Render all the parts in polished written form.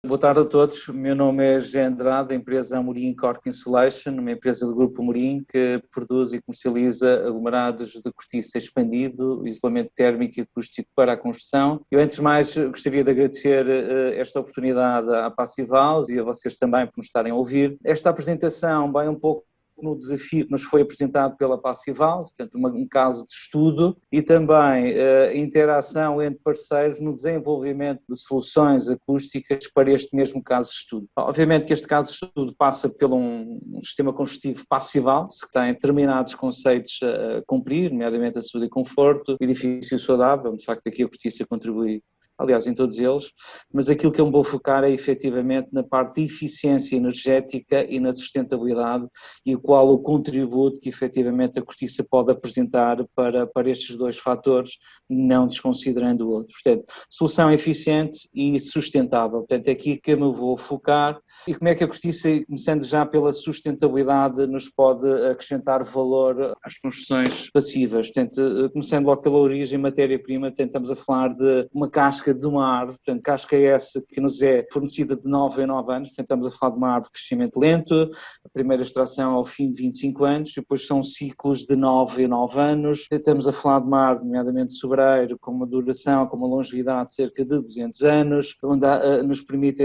Boa tarde a todos. O meu nome é José Andrade, da empresa Amorim Cork Insulation, uma empresa do Grupo Amorim que produz e comercializa aglomerados de cortiça expandido, isolamento térmico e acústico para a construção. Eu, antes de mais, gostaria de agradecer esta oportunidade à Passivals e a vocês também por nos estarem a ouvir. Esta apresentação vai um pouco no desafio que nos foi apresentado pela Passivals, portanto um caso de estudo, e também a interação entre parceiros no desenvolvimento de soluções acústicas para este mesmo caso de estudo. Obviamente que este caso de estudo passa por um sistema construtivo Passivals, que tem determinados conceitos a cumprir, nomeadamente a saúde e conforto, edifício saudável, de facto aqui a cortiça contribui, aliás, em todos eles, mas aquilo que eu me vou focar é efetivamente na parte de eficiência energética e na sustentabilidade e qual o contributo que efetivamente a cortiça pode apresentar para estes dois fatores, não desconsiderando o outro. Portanto, solução eficiente e sustentável. Portanto, é aqui que eu me vou focar. E como é que a cortiça, começando já pela sustentabilidade, nos pode acrescentar valor às construções passivas? Portanto, começando logo pela origem, matéria-prima, estamos a falar de uma casca de uma árvore, portanto, casca é essa que nos é fornecida de 9 em 9 anos, portanto, estamos a falar de uma árvore de crescimento lento, a primeira extração ao fim de 25 anos, depois são ciclos de 9 em 9 anos, estamos a falar de uma árvore, nomeadamente sobreiro, com uma duração, com uma longevidade de cerca de 200 anos, onde nos permite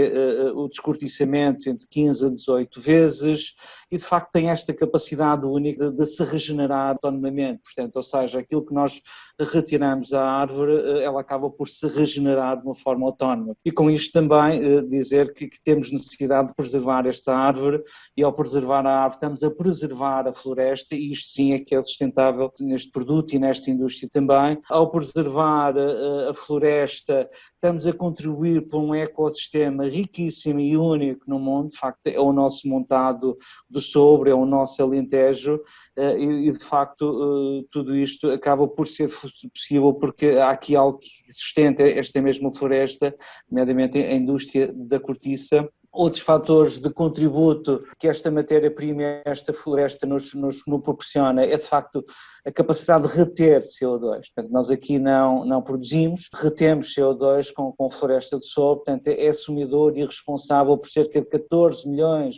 o descortiçamento entre 15 a 18 vezes, e de facto tem esta capacidade única de se regenerar autonomamente, portanto, ou seja, aquilo que nós retiramos à árvore, ela acaba por se regenerar de uma forma autónoma. E com isto também dizer que temos necessidade de preservar esta árvore, e ao preservar a árvore estamos a preservar a floresta, e isto sim é que é sustentável neste produto e nesta indústria também. Ao preservar a floresta estamos a contribuir para um ecossistema riquíssimo e único no mundo, de facto é o nosso montado do Sobre, é o nosso Alentejo, e de facto tudo isto acaba por ser possível porque há aqui algo que sustenta esta mesma floresta, nomeadamente a indústria da cortiça. Outros fatores de contributo que esta matéria-prima, esta floresta nos proporciona é de facto a capacidade de reter CO2. Portanto, nós aqui não produzimos, retemos CO2 com floresta de Sobre, portanto é assumidor e responsável por cerca de 14 milhões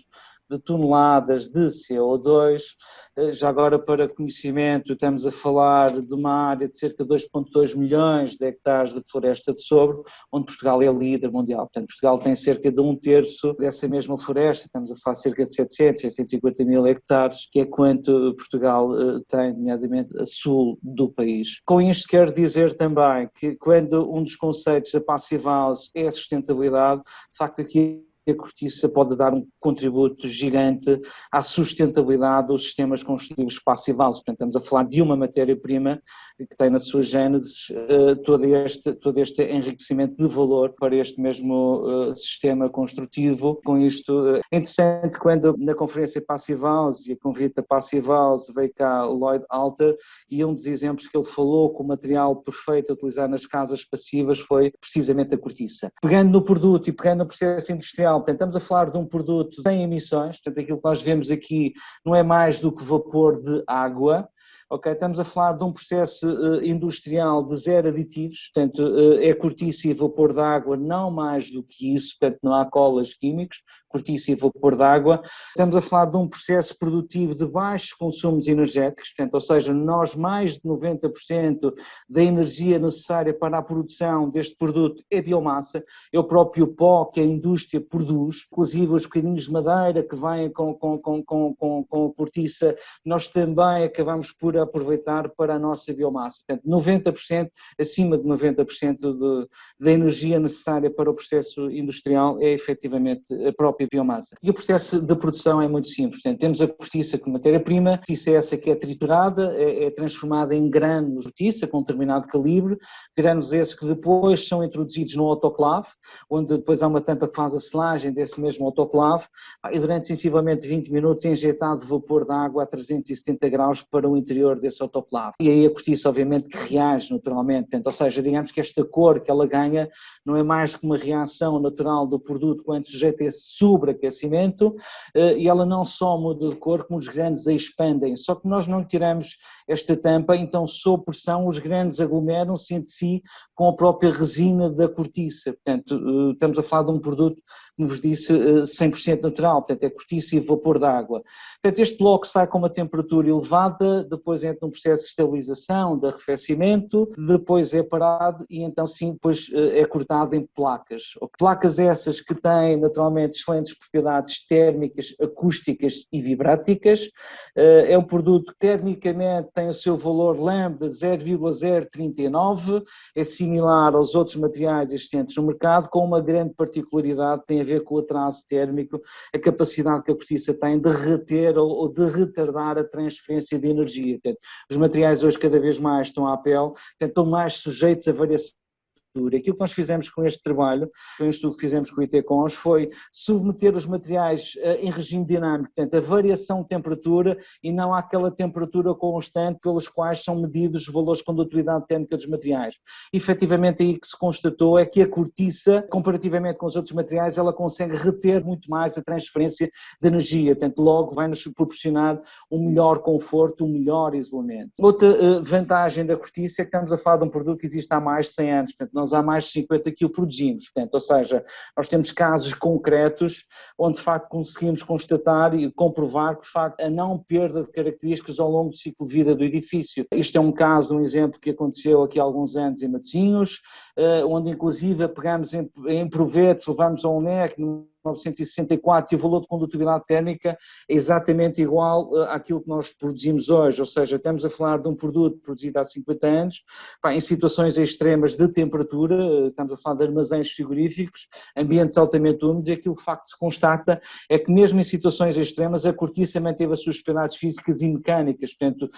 de toneladas de CO2, já agora para conhecimento estamos a falar de uma área de cerca de 2,2 milhões de hectares de floresta de Sobre, onde Portugal é líder mundial, portanto Portugal tem cerca de 1/3 dessa mesma floresta, estamos a falar de cerca de 700, 750 mil hectares, que é quanto Portugal tem, nomeadamente a sul do país. Com isto quero dizer também que quando um dos conceitos da Passivals é a sustentabilidade, de facto aqui a cortiça pode dar um contributo gigante à sustentabilidade dos sistemas construtivos Passivals. Portanto, estamos a falar de uma matéria-prima que tem na sua gênese todo este enriquecimento de valor para este mesmo sistema construtivo. Com isto, é interessante quando na conferência Passivals e a convite da Passivals veio cá Lloyd Alter, e um dos exemplos que ele falou que o material perfeito a utilizar nas casas passivas foi precisamente a cortiça. Pegando no produto e pegando no processo industrial, portanto, estamos a falar de um produto sem emissões, portanto aquilo que nós vemos aqui não é mais do que vapor de água, ok? Estamos a falar de um processo industrial de zero aditivos, portanto é cortiça e vapor de água, não mais do que isso, portanto não há colas químicos, cortiça e vapor de água. Estamos a falar de um processo produtivo de baixos consumos energéticos, portanto, ou seja, nós mais de 90% da energia necessária para a produção deste produto é biomassa, é o próprio pó que a indústria produz, inclusive os bocadinhos de madeira que vêm com a cortiça, nós também acabamos por aproveitar para a nossa biomassa. Portanto, 90%, acima de 90% da energia necessária para o processo industrial é efetivamente a própria biomassa. E o processo de produção é muito simples, portanto, temos a cortiça como matéria-prima, a cortiça é essa que é triturada, é transformada em granos de cortiça com um determinado calibre, granos esses que depois são introduzidos no autoclave, onde depois há uma tampa que faz a selagem desse mesmo autoclave, e durante sensivelmente 20 minutos é injetado vapor de água a 370 graus para o interior desse autoclave. E aí a cortiça obviamente que reage naturalmente, portanto, ou seja, digamos que esta cor que ela ganha não é mais que uma reação natural do produto quando sujeito a esse sobreaquecimento, e ela não só muda de cor, como os granos a expandem, só que nós não tiramos esta tampa, então sob pressão os granos aglomeram-se entre si com a própria resina da cortiça. Portanto, estamos a falar de um produto, como vos disse, 100% natural, portanto é cortiça e vapor de água. Portanto, este bloco sai com uma temperatura elevada, depois entra num processo de estabilização, de arrefecimento, depois é parado e então sim, depois é cortado em placas. Placas essas que têm naturalmente excelentes propriedades térmicas, acústicas e vibráticas. É um produto que termicamente tem o seu valor lambda de 0,039, é similar aos outros materiais existentes no mercado, com uma grande particularidade, tem a ver com o atraso térmico, a capacidade que a cortiça tem de reter ou de retardar a transferência de energia. Portanto, os materiais hoje cada vez mais estão à pele, portanto, estão mais sujeitos a variação. Aquilo que nós fizemos com este trabalho, foi um estudo que fizemos com o ITCons, foi submeter os materiais em regime dinâmico, portanto a variação de temperatura e não àquela temperatura constante pelos quais são medidos os valores de condutividade térmica dos materiais. E, efetivamente aí que se constatou é que a cortiça, comparativamente com os outros materiais, ela consegue reter muito mais a transferência de energia, portanto logo vai-nos proporcionar um melhor conforto, um melhor isolamento. Outra vantagem da cortiça é que estamos a falar de um produto que existe há mais de 100 anos, portanto nós há mais de 50 que o produzimos, portanto, ou seja, nós temos casos concretos onde de facto conseguimos constatar e comprovar que de facto a não perda de características ao longo do ciclo de vida do edifício. Isto é um caso, um exemplo que aconteceu aqui há alguns anos em Matosinhos, onde inclusive pegamos em provetos, levamos a um NEC, 1964, e o valor de condutividade térmica é exatamente igual àquilo que nós produzimos hoje, ou seja, estamos a falar de um produto produzido há 50 anos, em situações extremas de temperatura, estamos a falar de armazéns frigoríficos, ambientes altamente úmidos, e aquilo de facto se constata é que mesmo em situações extremas a cortiça manteve as suas propriedades físicas e mecânicas, portanto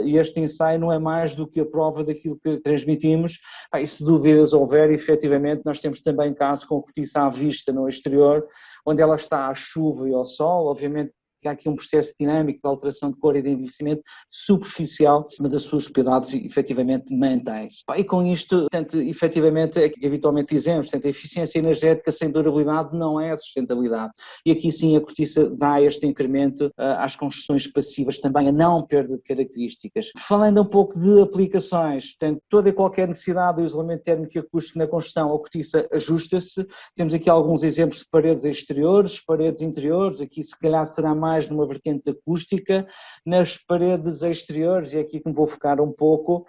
este ensaio não é mais do que a prova daquilo que transmitimos, e se dúvidas houver, efetivamente nós temos também casos com cortiça à vista no exterior, onde ela está à chuva e ao sol, obviamente que há aqui um processo dinâmico de alteração de cor e de envelhecimento superficial, mas as suas propriedades efetivamente mantêm-se. E com isto, portanto, efetivamente, é que habitualmente dizemos, portanto, a eficiência energética sem durabilidade não é a sustentabilidade. E aqui sim a cortiça dá este incremento às construções passivas, também a não perda de características. Falando um pouco de aplicações, portanto, toda e qualquer necessidade do isolamento térmico e acústico na construção, a cortiça ajusta-se. Temos aqui alguns exemplos de paredes exteriores, paredes interiores, aqui se calhar será mais numa vertente acústica, nas paredes exteriores, e aqui que me vou focar um pouco,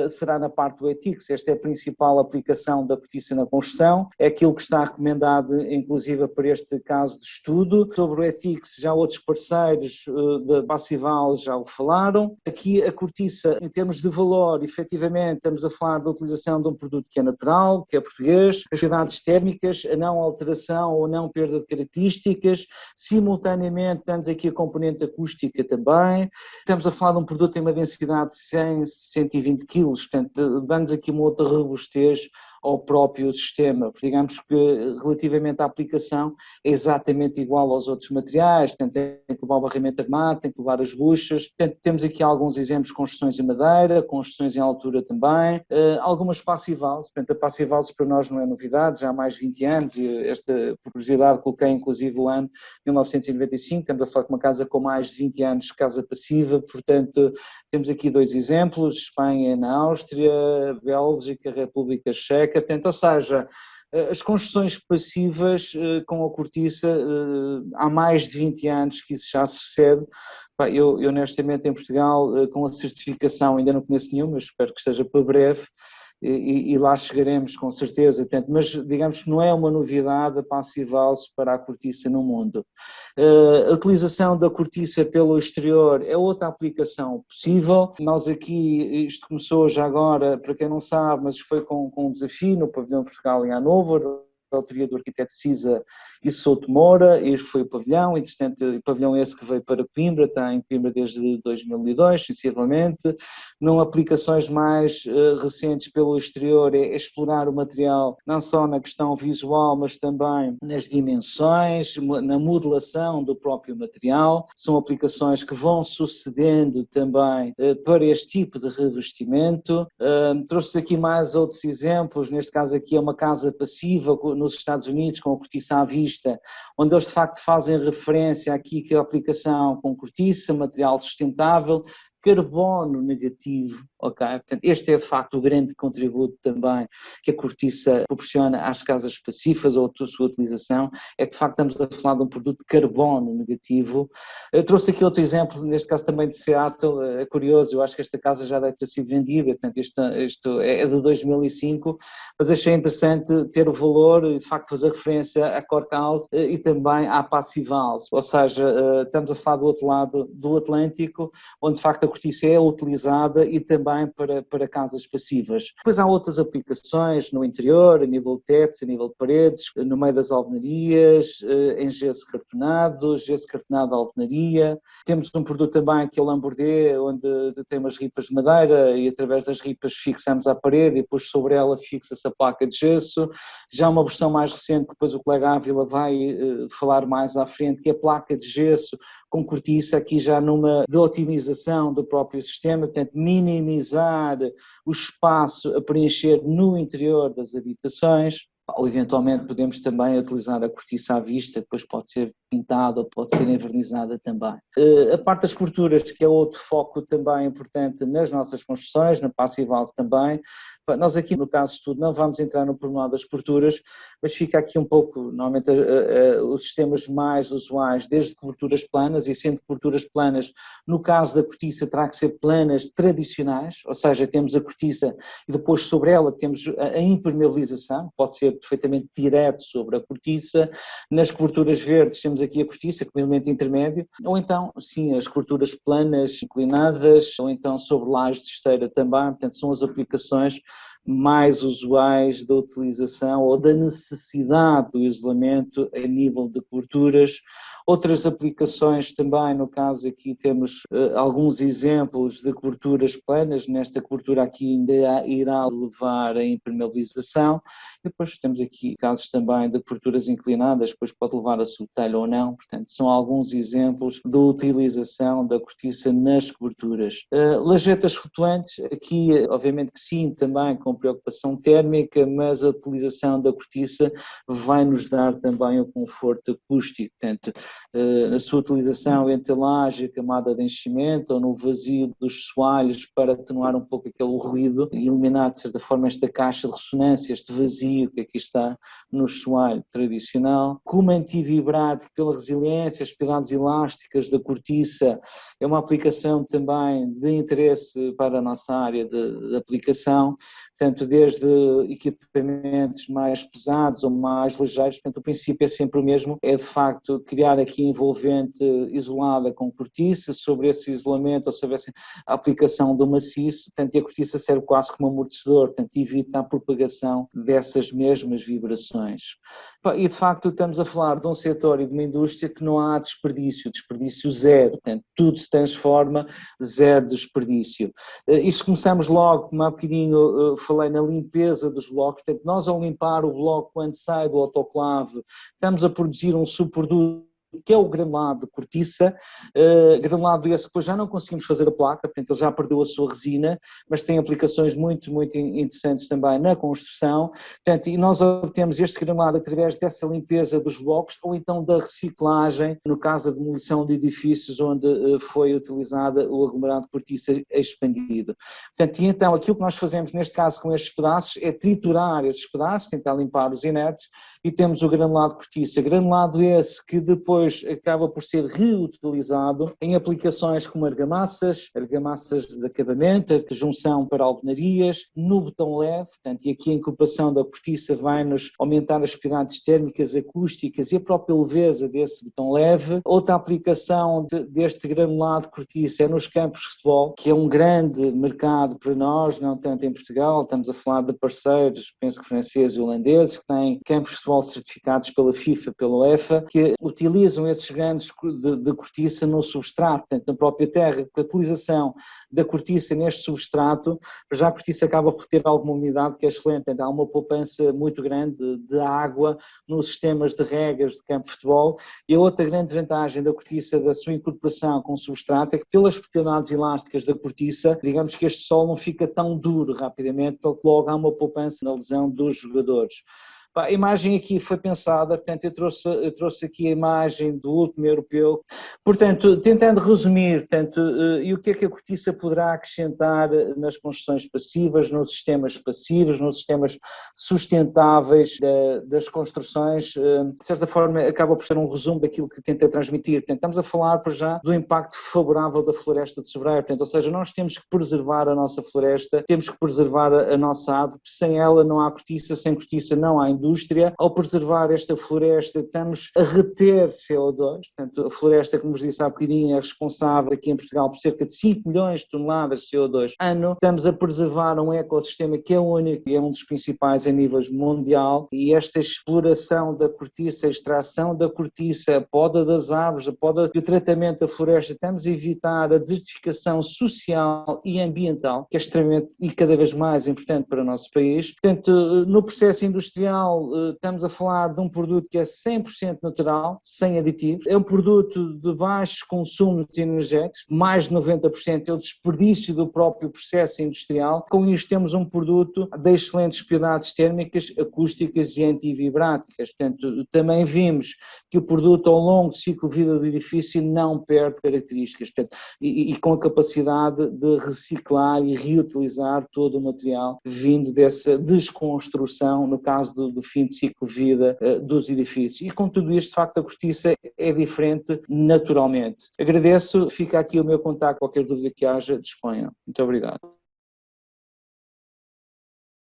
será na parte do ETICS. Esta é a principal aplicação da cortiça na construção, é aquilo que está recomendado inclusive para este caso de estudo. Sobre o ETICS já outros parceiros da Passival já o falaram. Aqui a cortiça, em termos de valor, efetivamente estamos a falar da utilização de um produto que é natural, que é português, as propriedades térmicas, a não alteração ou não perda de características, simultaneamente temos aqui a componente acústica também, estamos a falar de um produto que tem uma densidade de 100, 120 kg, portanto dá-nos aqui uma outra robustez ao próprio sistema, digamos que relativamente à aplicação é exatamente igual aos outros materiais, portanto tem que levar o barramento armado, tem que levar as buchas, portanto temos aqui alguns exemplos de construções em madeira, construções em altura também, algumas passivals, portanto a passivals para nós não é novidade, já há mais de 20 anos, e esta por curiosidade coloquei inclusive o ano 1995, estamos a falar de uma casa com mais de 20 anos, casa passiva, portanto temos aqui dois exemplos, Espanha na Áustria, Bélgica, República Checa, portanto, ou seja, as construções passivas com a cortiça há mais de 20 anos que isso já se sucede. Eu honestamente em Portugal com a certificação ainda não conheço nenhuma, mas espero que esteja para breve. E lá chegaremos com certeza, portanto, mas digamos que não é uma novidade a Passival-se para a cortiça no mundo. A utilização da cortiça pelo exterior é outra aplicação possível. Nós aqui, isto começou já agora, para quem não sabe, mas foi com um desafio no pavilhão de Portugal em Hannover, da autoria do arquiteto Cisa e Souto Moura. Este foi o pavilhão, o pavilhão esse que veio para Coimbra, está em Coimbra desde 2002, sensivelmente. Não aplicações mais recentes pelo exterior é explorar o material não só na questão visual, mas também nas dimensões, na modelação do próprio material. São aplicações que vão sucedendo também para este tipo de revestimento. Trouxe aqui mais outros exemplos, neste caso aqui é uma casa passiva nos Estados Unidos com a cortiça à vista, onde eles de facto fazem referência aqui que a aplicação com cortiça, material sustentável, carbono negativo, ok? Portanto, este é de facto o grande contributo também que a cortiça proporciona às casas passivas ou a sua utilização, é que de facto estamos a falar de um produto de carbono negativo. Eu trouxe aqui outro exemplo, neste caso também de Seattle, é curioso, eu acho que esta casa já deve ter sido vendida, portanto isto é de 2005, mas achei interessante ter o valor e de facto fazer referência à Cork House e também à Passive House, ou seja, estamos a falar do outro lado do Atlântico, onde de facto a cortiça é utilizada e também para casas passivas. Depois há outras aplicações no interior, a nível de tetos, a nível de paredes, no meio das alvenarias, em gesso cartonado de alvenaria. Temos um produto também que é o Lambordé, onde tem umas ripas de madeira e através das ripas fixamos à parede e depois sobre ela fixa-se a placa de gesso. Já uma versão mais recente, depois o colega Ávila vai falar mais à frente, que é a placa de gesso com cortiça, aqui já numa de otimização do próprio sistema, portanto minimizar o espaço a preencher no interior das habitações. Ou eventualmente podemos também utilizar a cortiça à vista, depois pode ser pintada ou pode ser envernizada também. A parte das coberturas, que é outro foco também importante nas nossas construções, na Passive House também. Nós aqui no caso de estudo não vamos entrar no pormenor das coberturas, mas fica aqui um pouco, normalmente os sistemas mais usuais, desde coberturas planas, e sendo coberturas planas, no caso da cortiça terá que ser planas tradicionais, ou seja, temos a cortiça e depois sobre ela temos a impermeabilização, pode ser perfeitamente direto sobre a cortiça. Nas coberturas verdes temos aqui a cortiça como elemento intermédio, ou então, sim, as coberturas planas, inclinadas, ou então sobre lajes de esteira também, portanto são as aplicações mais usuais da utilização ou da necessidade do isolamento a nível de coberturas. Outras aplicações também, no caso aqui temos alguns exemplos de coberturas planas, nesta cobertura aqui ainda irá levar a impermeabilização, e depois temos aqui casos também de coberturas inclinadas, depois pode levar a subtelha ou não, portanto são alguns exemplos da utilização da cortiça nas coberturas. Lajetas flutuantes, aqui obviamente que sim, também com preocupação térmica, mas a utilização da cortiça vai nos dar também o conforto acústico, portanto a sua utilização entre a laje e a camada de enchimento ou no vazio dos soalhos para atenuar um pouco aquele ruído e eliminar de certa forma esta caixa de ressonância, este vazio que aqui está no soalho tradicional. Como antivibrático pela resiliência, as propriedades elásticas da cortiça, é uma aplicação também de interesse para a nossa área de aplicação, portanto desde equipamentos mais pesados ou mais ligeiros, portanto o princípio é sempre o mesmo, é de facto criar aqui envolvente isolada com cortiça, sobre esse isolamento ou sobre essa aplicação do maciço, portanto, e a cortiça serve quase como amortecedor, portanto, evita a propagação dessas mesmas vibrações. E de facto estamos a falar de um setor e de uma indústria que não há desperdício zero, portanto, tudo se transforma, zero desperdício. Isto começamos logo, como há bocadinho falei, na limpeza dos blocos, portanto, nós ao limpar o bloco quando sai do autoclave, estamos a produzir um subproduto que é o granulado de cortiça, granulado esse que depois já não conseguimos fazer a placa, portanto ele já perdeu a sua resina, mas tem aplicações muito, muito interessantes também na construção, portanto, e nós obtemos este granulado através dessa limpeza dos blocos ou então da reciclagem, no caso da demolição de edifícios onde foi utilizada o aglomerado de cortiça expandido. Portanto, e então aquilo que nós fazemos neste caso com estes pedaços é triturar estes pedaços, tentar limpar os inertes e temos o granulado de cortiça, granulado esse que depois acaba por ser reutilizado em aplicações como argamassas de acabamento, a junção para alvenarias, no betão leve, portanto, e aqui a incorporação da cortiça vai-nos aumentar as propriedades térmicas, acústicas e a própria leveza desse betão leve. Outra aplicação deste granulado de cortiça é nos campos de futebol, que é um grande mercado para nós, não tanto em Portugal, estamos a falar de parceiros, penso que franceses e holandeses, que têm campos de futebol certificados pela FIFA, pela UEFA, que utilizam esses grandes de cortiça no substrato, portanto, na própria terra, com a utilização da cortiça neste substrato, já a cortiça acaba por ter alguma umidade que é excelente, portanto, há uma poupança muito grande de água nos sistemas de regas do campo de futebol, e a outra grande vantagem da cortiça, da sua incorporação com o substrato, é que pelas propriedades elásticas da cortiça, digamos que este solo não fica tão duro rapidamente, então logo há uma poupança na lesão dos jogadores. A imagem aqui foi pensada, portanto, eu trouxe aqui a imagem do último europeu, portanto, tentando resumir, portanto, e o que é que a cortiça poderá acrescentar nas construções passivas, nos sistemas passivos, nos sistemas sustentáveis das construções, de certa forma acaba por ser um resumo daquilo que tenta transmitir. Portanto, estamos a falar, por já, do impacto favorável da floresta de sobreiro, portanto, ou seja, nós temos que preservar a nossa floresta, temos que preservar a nossa árvore, sem ela não há cortiça, sem cortiça não há indústria. Ao preservar esta floresta, estamos a reter CO2, portanto, a floresta, como vos disse há bocadinho, é responsável aqui em Portugal por cerca de 5 milhões de toneladas de CO2 ano. Estamos a preservar um ecossistema que é único e é um dos principais a nível mundial, e esta exploração da cortiça, a extração da cortiça, a poda das árvores, a poda e o tratamento da floresta, estamos a evitar a desertificação social e ambiental, que é extremamente e cada vez mais importante para o nosso país. Portanto, no processo industrial, estamos a falar de um produto que é 100% natural, sem aditivos, é um produto de baixos consumos energéticos, mais de 90% é o desperdício do próprio processo industrial. Com isto temos um produto de excelentes propriedades térmicas, acústicas e antivibráticas. Portanto, também vimos que o produto ao longo do ciclo de vida do edifício não perde características, portanto, e com a capacidade de reciclar e reutilizar todo o material vindo dessa desconstrução, no caso do fim de ciclo de vida dos edifícios. E com tudo isto, de facto, a cortiça é diferente naturalmente. Agradeço, fica aqui o meu contacto, qualquer dúvida que haja, disponha. Muito obrigado.